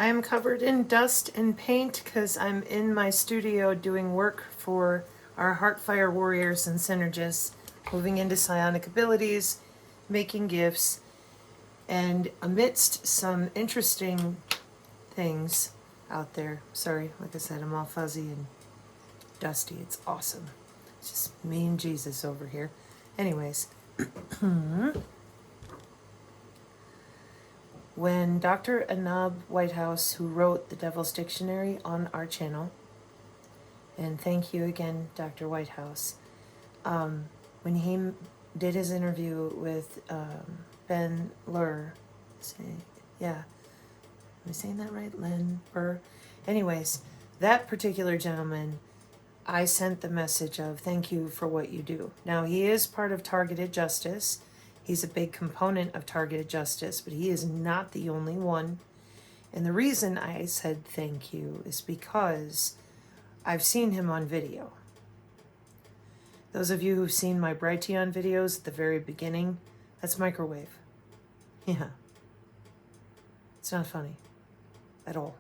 I am covered in dust and paint because I'm in my studio doing work for our Heartfire Warriors and Synergists, moving into psionic abilities, making gifts, and amidst some interesting things out there. Sorry, like I said, I'm all fuzzy and dusty. It's awesome. It's just me and Jesus over here. Anyways, when Dr. Anab Whitehouse, who wrote the Devil's Dictionary on our channel, and thank you again, Dr. Whitehouse, when he did his interview with Ben Lur, yeah, am I saying that right? Len Burr? Anyways, that particular gentleman, I sent the message of thank you for what you do. Now, he is part of Targeted Justice. He's a big component of Targeted Justice, but he is not the only one. And the reason I said thank you is because I've seen him on video. Those of you who've seen my Brighteon videos at the very beginning, that's microwave. Yeah. It's not funny at all.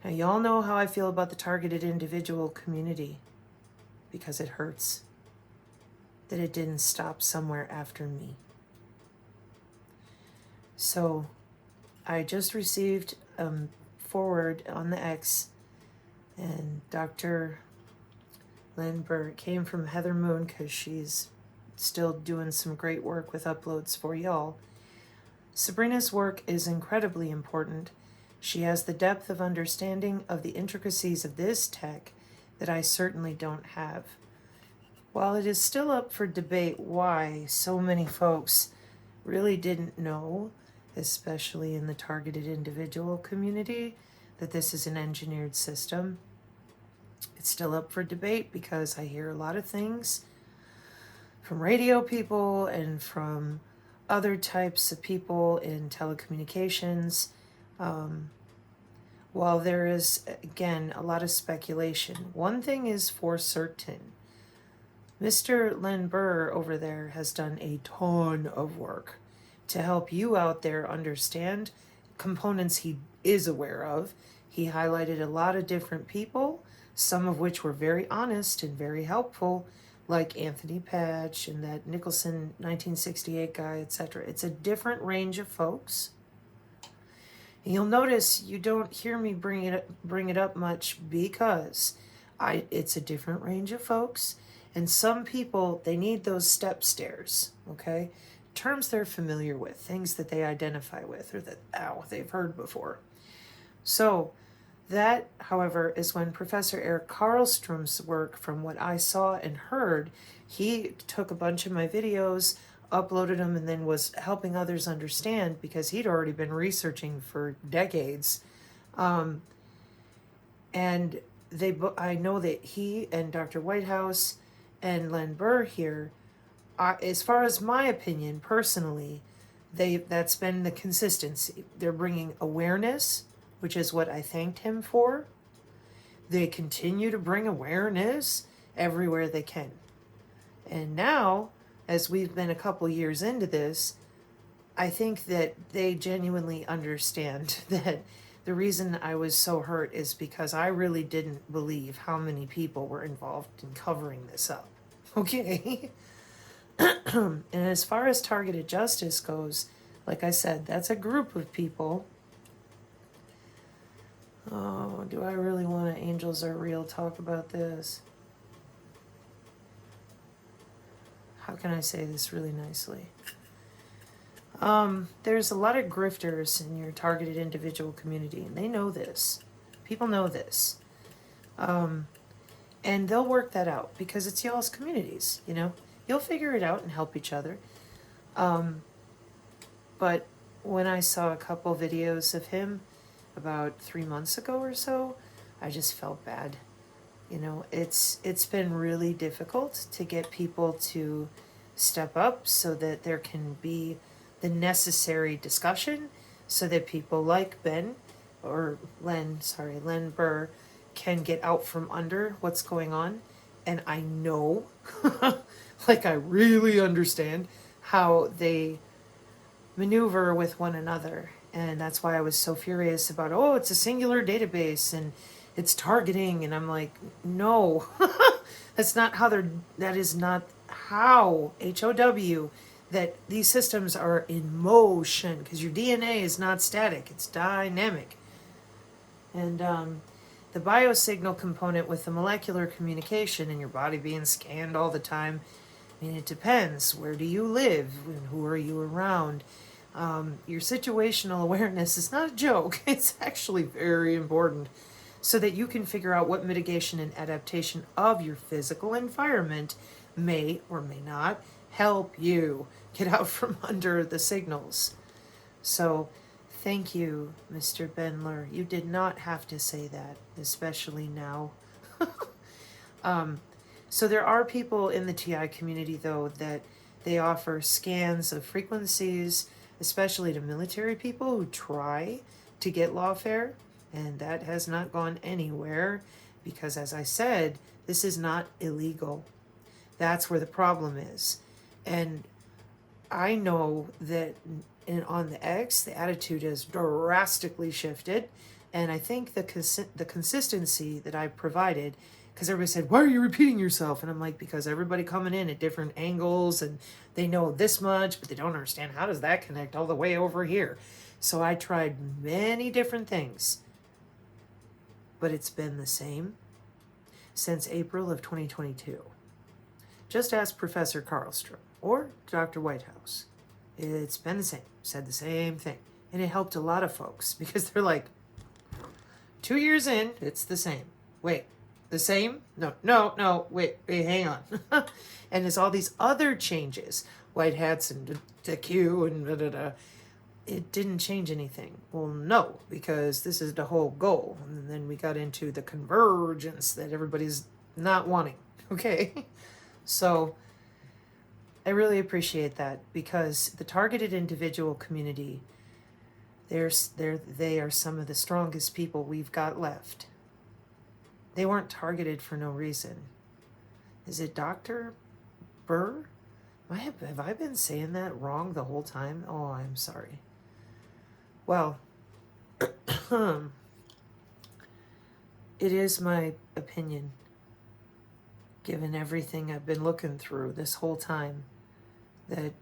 Now, y'all know how I feel about the targeted individual community because it hurts that it didn't stop somewhere after me. So I just received forward on the X, and Dr. Lindbergh came from Heather Moon because she's still doing some great work with uploads for y'all. Sabrina's work is incredibly important. She has the depth of understanding of the intricacies of this tech that I certainly don't have. While it is still up for debate why so many folks really didn't know, especially in the targeted individual community, that this is an engineered system, it's still up for debate because I hear a lot of things from radio people and from other types of people in telecommunications. While there is, again, a lot of speculation, one thing is for certain. Mr. Len Burr over there has done a ton of work to help you out there understand components he is aware of. He highlighted a lot of different people, some of which were very honest and very helpful, like Anthony Patch and that Nicholson 1968 guy, etc. It's a different range of folks. And you'll notice you don't hear me bring it up much because it's a different range of folks. And some people, they need those step stairs, okay? Terms they're familiar with, things that they identify with or that, they've heard before. So that, however, is when Professor Eric Karlstrom's work, from what I saw and heard, he took a bunch of my videos, uploaded them, and then was helping others understand because he'd already been researching for decades. And I know that he and Dr. Whitehouse and Len Burr here, as far as my opinion, personally, that's been the consistency. They're bringing awareness, which is what I thanked him for. They continue to bring awareness everywhere they can. And now, as we've been a couple years into this, I think that they genuinely understand that the reason I was so hurt is because I really didn't believe how many people were involved in covering this up. Okay? And as far as targeted justice goes, like I said, that's a group of people. Oh, do I really want to Angels Are Real talk about this? How can I say this really nicely? There's a lot of grifters in your targeted individual community, and they know this. People know this. And they'll work that out because it's y'all's communities, you know? You'll figure it out and help each other. But when I saw a couple videos of him about 3 months ago or so, I just felt bad. You know, it's been really difficult to get people to step up so that there can be the necessary discussion so that people like Len Burr can get out from under what's going on. And I know, like I really understand how they maneuver with one another. And that's why I was so furious about, oh, it's a singular database and it's targeting. And I'm like, no, that's not how that is not how, HOW, that these systems are in motion, because your DNA is not static, it's dynamic. And the biosignal component with the molecular communication and your body being scanned all the time, I mean, it depends. Where do you live? And who are you around? Your situational awareness is not a joke. It's actually very important, so that you can figure out what mitigation and adaptation of your physical environment may or may not help you get out from under the signals. So, thank you, Mr. Bendler. You did not have to say that, especially now. So there are people in the TI community, though, that they offer scans of frequencies, especially to military people who try to get lawfare, and that has not gone anywhere because, as I said, this is not illegal. That's where the problem is. And I know that on the X, the attitude has drastically shifted, and I think the consistency that I provided, because everybody said, why are you repeating yourself? And I'm like, because everybody coming in at different angles and they know this much, but they don't understand how does that connect all the way over here. So I tried many different things, but it's been the same since April of 2022. Just ask Professor Karlstrom or Dr. Whitehouse. It's been the same, said the same thing. And it helped a lot of folks because they're like, 2 years in, it's the same. Wait, the same? No, wait, hang on. And there's all these other changes, white hats and the Q and da. It didn't change anything. Well, no, because this is the whole goal. And then we got into the convergence that everybody's not wanting. Okay? So I really appreciate that, because the targeted individual community, they are some of the strongest people we've got left. They weren't targeted for no reason. Is it Dr. Burr? Have I been saying that wrong the whole time? Oh, I'm sorry. Well, it is my opinion, given everything I've been looking through this whole time, that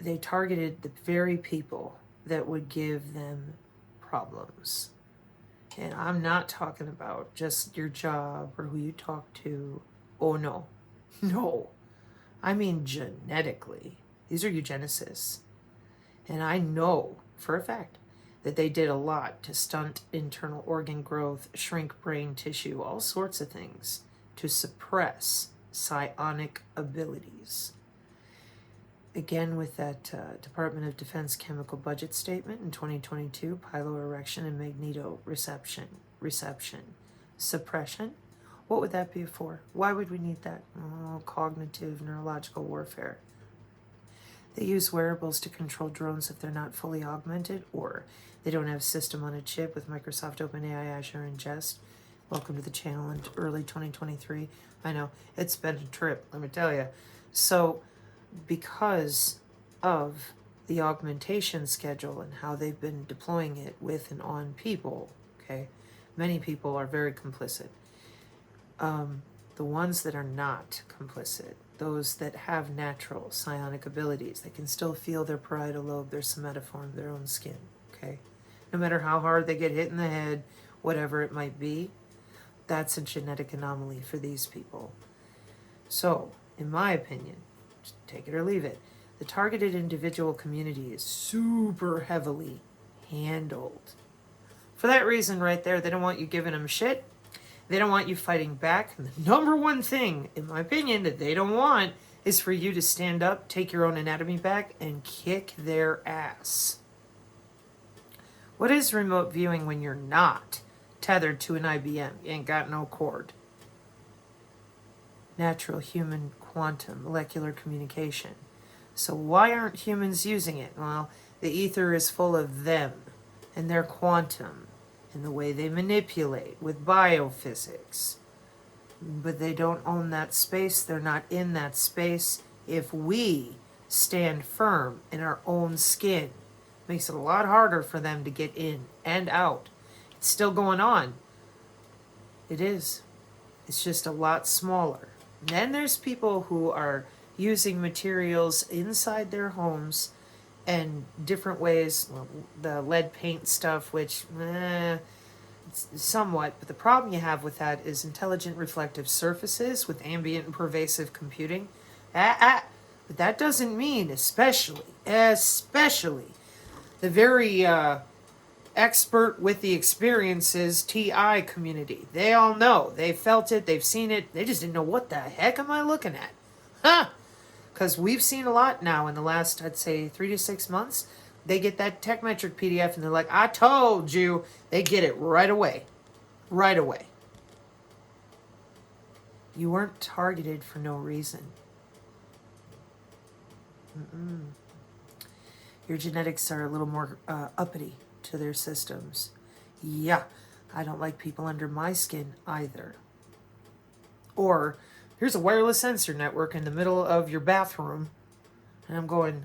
they targeted the very people that would give them problems. And I'm not talking about just your job or who you talk to. Oh, no. No. I mean genetically. These are eugenicists. And I know for a fact that they did a lot to stunt internal organ growth, shrink brain tissue, all sorts of things to suppress psionic abilities. Again, with that Department of Defense chemical budget statement in 2022, piloerection and magnetoreception, suppression. What would that be for? Why would we need that? Oh, cognitive, neurological warfare. They use wearables to control drones if they're not fully augmented, or they don't have system on a chip with Microsoft, OpenAI, Azure, and Jest. Welcome to the channel in early 2023. I know, it's been a trip, let me tell you. So, because of the augmentation schedule and how they've been deploying it with and on people, okay, many people are very complicit. The ones that are not complicit, those that have natural psionic abilities, they can still feel their parietal lobe, their somatoform, their own skin, okay? No matter how hard they get hit in the head, whatever it might be, that's a genetic anomaly for these people. So, in my opinion, take it or leave it, the targeted individual community is super heavily handled. For that reason right there, they don't want you giving them shit. They don't want you fighting back. And the number one thing, in my opinion, that they don't want is for you to stand up, take your own anatomy back, and kick their ass. What is remote viewing when you're not tethered to an IBM? You ain't got no cord. Natural human quantum molecular communication. So why aren't humans using it? Well, the ether is full of them and their quantum and the way they manipulate with biophysics. But they don't own that space. They're not in that space. If we stand firm in our own skin, Makes it a lot harder for them to get in and out. It's still going on. It is. It's just a lot smaller. And then there's people who are using materials inside their homes and different ways. Well, the lead paint stuff, which somewhat, but the problem you have with that is intelligent reflective surfaces with ambient and pervasive computing. But that doesn't mean especially the very expert with the experiences TI community. They all know. They felt it. They've seen it. They just didn't know what the heck am I looking at. Huh? Because we've seen a lot now in the last, I'd say, 3 to 6 months. They get that TechMetric PDF and they're like, I told you. They get it right away. Right away. You weren't targeted for no reason. Your genetics are a little more uppity to their systems. Yeah, I don't like people under my skin either. Or, here's a wireless sensor network in the middle of your bathroom. And I'm going,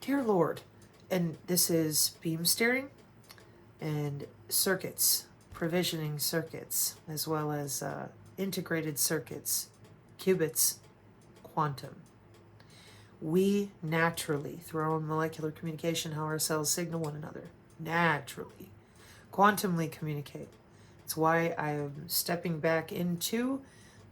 dear Lord. And this is beam steering and circuits, provisioning circuits, as well as integrated circuits, qubits, quantum. We naturally, through our own molecular communication, how our cells signal one another, naturally, quantumly communicate. It's why I am stepping back into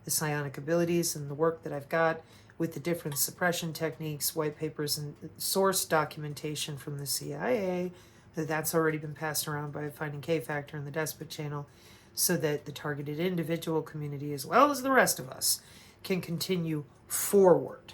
the psionic abilities and the work that I've got with the different suppression techniques, white papers, and source documentation from the CIA. That's already been passed around by Finding K-Factor and the Despot channel, so that the targeted individual community, as well as the rest of us, can continue forward.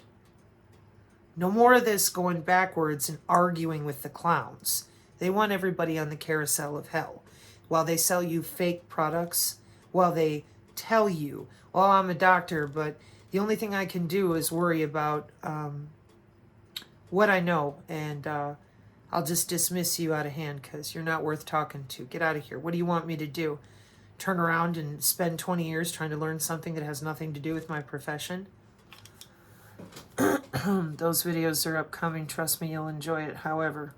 No more of this going backwards and arguing with the clowns. They want everybody on the carousel of hell. While they sell you fake products, while they tell you, oh, I'm a doctor, but the only thing I can do is worry about what I know, and I'll just dismiss you out of hand because you're not worth talking to. Get out of here. What do you want me to do? Turn around and spend 20 years trying to learn something that has nothing to do with my profession? Those videos are upcoming. Trust me, you'll enjoy it. However,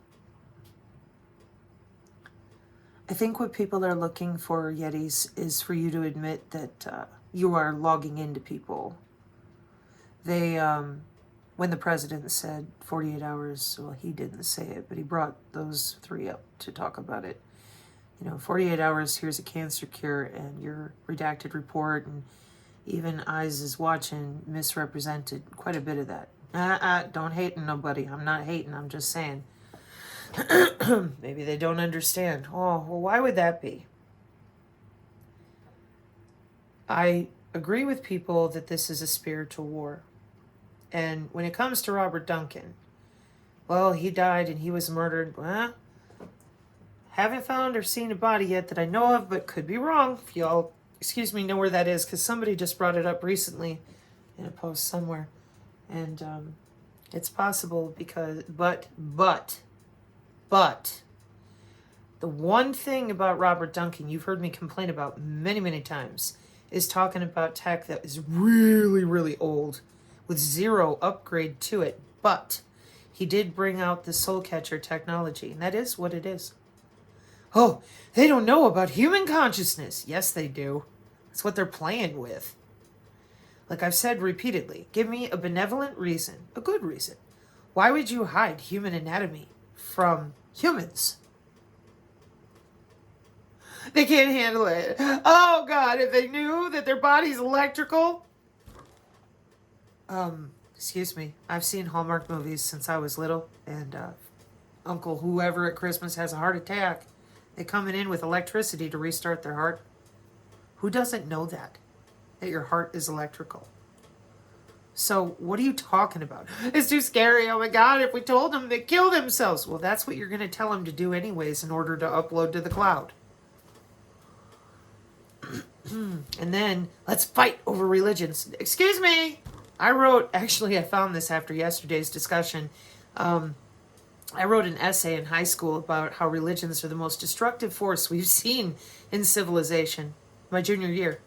I think what people are looking for, Yetis, is for you to admit that you are logging into people. They, when the president said 48 hours, well, he didn't say it, but he brought those three up to talk about it. 48 hours, here's a cancer cure, and your redacted report, and even Eyes is Watching misrepresented quite a bit of that. Don't hate nobody. I'm not hating. I'm just saying. Maybe they don't understand. Oh, well, why would that be? I agree with people that this is a spiritual war. And when it comes to Robert Duncan, well, he died and he was murdered. Well, haven't found or seen a body yet that I know of, but could be wrong. If y'all, excuse me, know where that is, because somebody just brought it up recently in a post somewhere. And it's possible because, but, the one thing about Robert Duncan you've heard me complain about many, many times is talking about tech that is really, really old with zero upgrade to it. But he did bring out the soul catcher technology, and that is what it is. Oh, they don't know about human consciousness. Yes, they do. That's what they're playing with. Like I've said repeatedly, give me a benevolent reason, a good reason. Why would you hide human anatomy from humans? They can't handle it. Oh, God, if they knew that their body's electrical. Excuse me. I've seen Hallmark movies since I was little, and Uncle whoever at Christmas has a heart attack. They coming in with electricity to restart their heart. Who doesn't know that your heart is electrical? So what are you talking about? It's too scary. Oh my God, if we told them, they'd kill themselves. Well, that's what you're going to tell them to do anyways in order to upload to the cloud. And then let's fight over religions. Excuse me. I found this after yesterday's discussion. I wrote an essay in high school about how religions are the most destructive force we've seen in civilization. My junior year.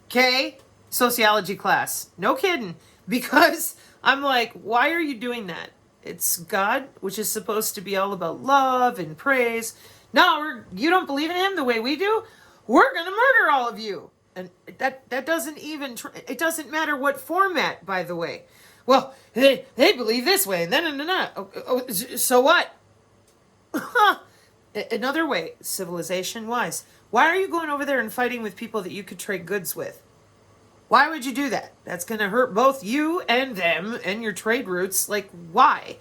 Okay? Sociology class. No kidding. Because I'm like, why are you doing that? It's God, which is supposed to be all about love and praise. No, you don't believe in him the way we do? We're going to murder all of you. And that doesn't even, it doesn't matter what format, by the way. Well, they believe this way, and then, so what? Another way, civilization-wise. Why are you going over there and fighting with people that you could trade goods with? Why would you do that? That's going to hurt both you and them and your trade routes. Like, why?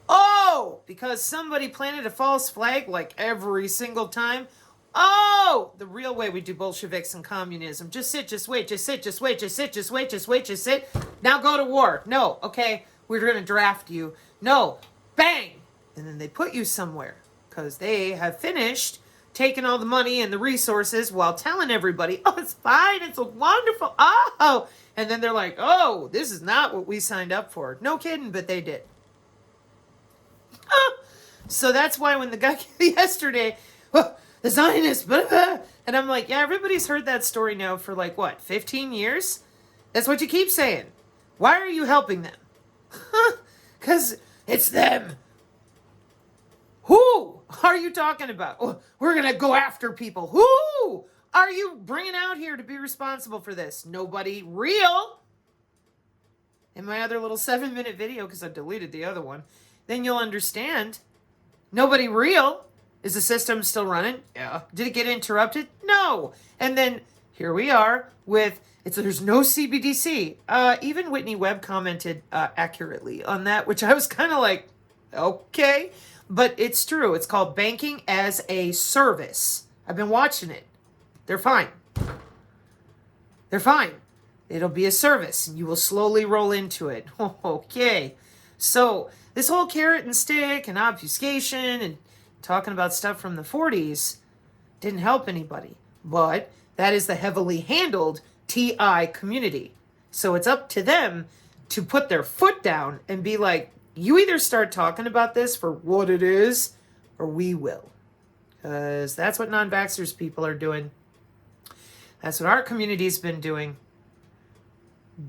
Oh, because somebody planted a false flag like every single time? Oh, the real way we do Bolsheviks and communism. Just sit, just wait, just sit, just wait, just sit, just wait, just wait, just sit. Now go to war. No, okay, we're going to draft you. No, bang! And then they put you somewhere because they have finished taking all the money and the resources while telling everybody, oh, it's fine, it's wonderful, oh. And then they're like, oh, this is not what we signed up for. No kidding, but they did. So that's why when the guy came yesterday, oh, the Zionists, blah, blah, and I'm like, yeah, everybody's heard that story now for like, what, 15 years? That's what you keep saying. Why are you helping them? Because it's them. Who are you talking about? Oh, we're going to go after people. Who are you bringing out here to be responsible for this? Nobody real. In my other little 7-minute video, because I deleted the other one, then you'll understand. Nobody real. Is the system still running? Yeah. Did it get interrupted? No. And then here we are with, there's no CBDC. Even Whitney Webb commented accurately on that, which I was kind of like, okay. But it's true. It's called banking as a service. I've been watching it. They're fine. They're fine. It'll be a service, and you will slowly roll into it. Okay. So this whole carrot and stick and obfuscation and talking about stuff from the 40s didn't help anybody. But that is the heavily handled TI community. So it's up to them to put their foot down and be like, you either start talking about this for what it is, or we will. Because that's what non-vaxxers people are doing. That's what our community's been doing.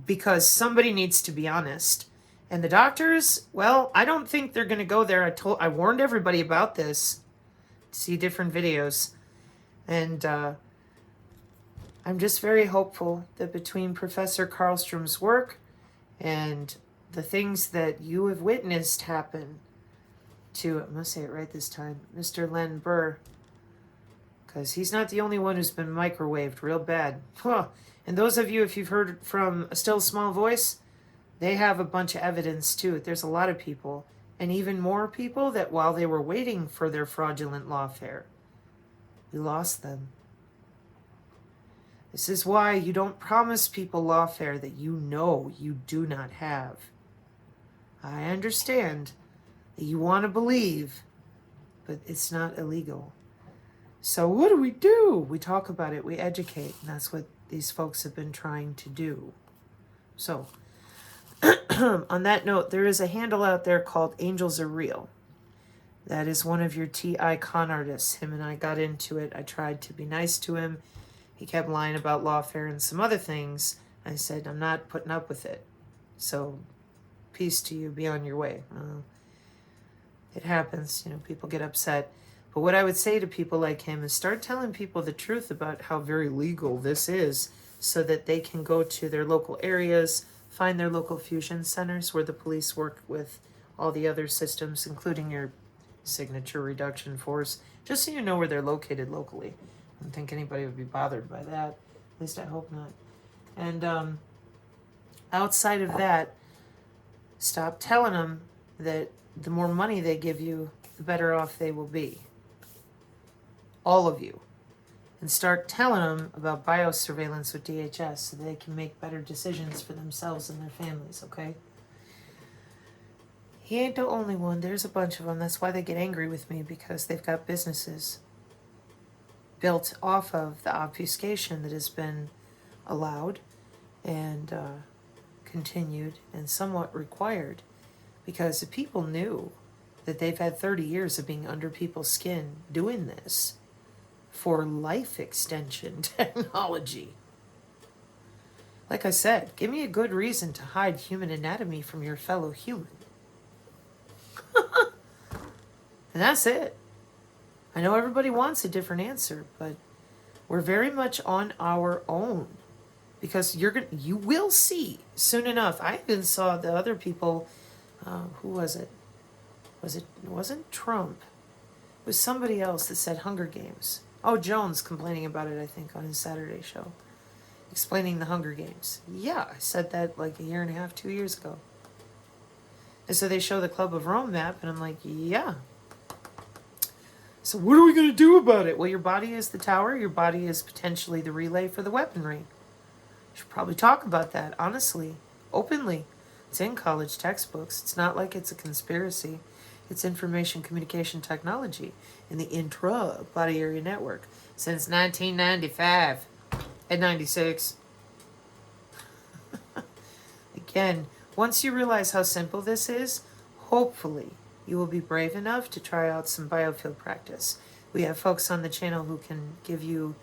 Because somebody needs to be honest. And the doctors, well, I don't think they're going to go there. I warned everybody about this. See different videos. And I'm just very hopeful that between Professor Karlstrom's work and the things that you have witnessed happen to, I'm going to say it right this time, Mr. Len Burr, because he's not the only one who's been microwaved real bad. And those of you, if you've heard from A Still Small Voice, they have a bunch of evidence too. There's a lot of people, and even more people, that while they were waiting for their fraudulent lawfare, we lost them. This is why you don't promise people lawfare that you know you do not have. I understand that you want to believe, but it's not illegal. So what do? We talk about it, we educate, and that's what these folks have been trying to do. So, on that note, there is a handle out there called Angels Are Real. That is one of your TI con artists. Him and I got into it. I tried to be nice to him. He kept lying about lawfare and some other things. I said, I'm not putting up with it. So, peace to you. Be on your way. It happens. People get upset. But what I would say to people like him is start telling people the truth about how very legal this is so that they can go to their local areas, find their local fusion centers where the police work with all the other systems, including your signature reduction force, just so you know where they're located locally. I don't think anybody would be bothered by that. At least I hope not. And outside of that, stop telling them that the more money they give you, the better off they will be. All of you. And start telling them about biosurveillance with DHS so they can make better decisions for themselves and their families, okay? He ain't the only one. There's a bunch of them. That's why they get angry with me, because they've got businesses built off of the obfuscation that has been allowed and continued and somewhat required, because the people knew that they've had 30 years of being under people's skin doing this for life extension technology. Like I said, give me a good reason to hide human anatomy from your fellow human. And that's it. I know everybody wants a different answer, but we're very much on our own. Because you will see soon enough. I even saw the other people. Who was it? It wasn't Trump. It was somebody else that said Hunger Games. Oh, Jones complaining about it, I think, on his Saturday show. Explaining the Hunger Games. Yeah, I said that like 1.5 years, 2 years ago. And so they show the Club of Rome map, and I'm like, yeah. So what are we going to do about it? Well, your body is the tower. Your body is potentially the relay for the weaponry. You should probably talk about that, honestly, openly. It's in college textbooks. It's not like it's a conspiracy. It's information communication technology in the intra-body area network since 1995 and 96. Again, once you realize how simple this is, hopefully you will be brave enough to try out some biofield practice. We have folks on the channel who can give you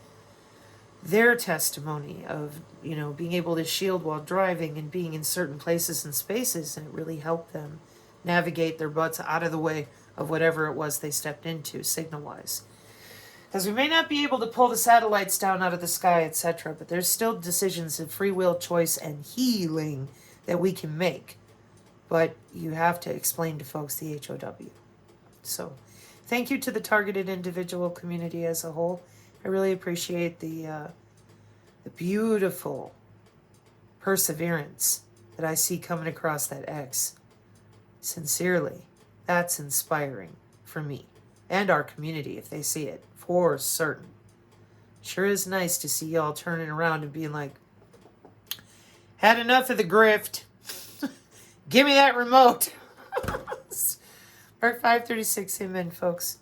their testimony of, being able to shield while driving and being in certain places and spaces, and it really helped them navigate their butts out of the way of whatever it was they stepped into, signal-wise. Because we may not be able to pull the satellites down out of the sky, etc., but there's still decisions of free will, choice, and healing that we can make. But you have to explain to folks the HOW. So, thank you to the targeted individual community as a whole. I really appreciate the beautiful perseverance that I see coming across that X. Sincerely, that's inspiring for me and our community if they see it, for certain. Sure is nice to see y'all turning around and being like, had enough of the grift. Give me that remote. Part 536, amen, folks.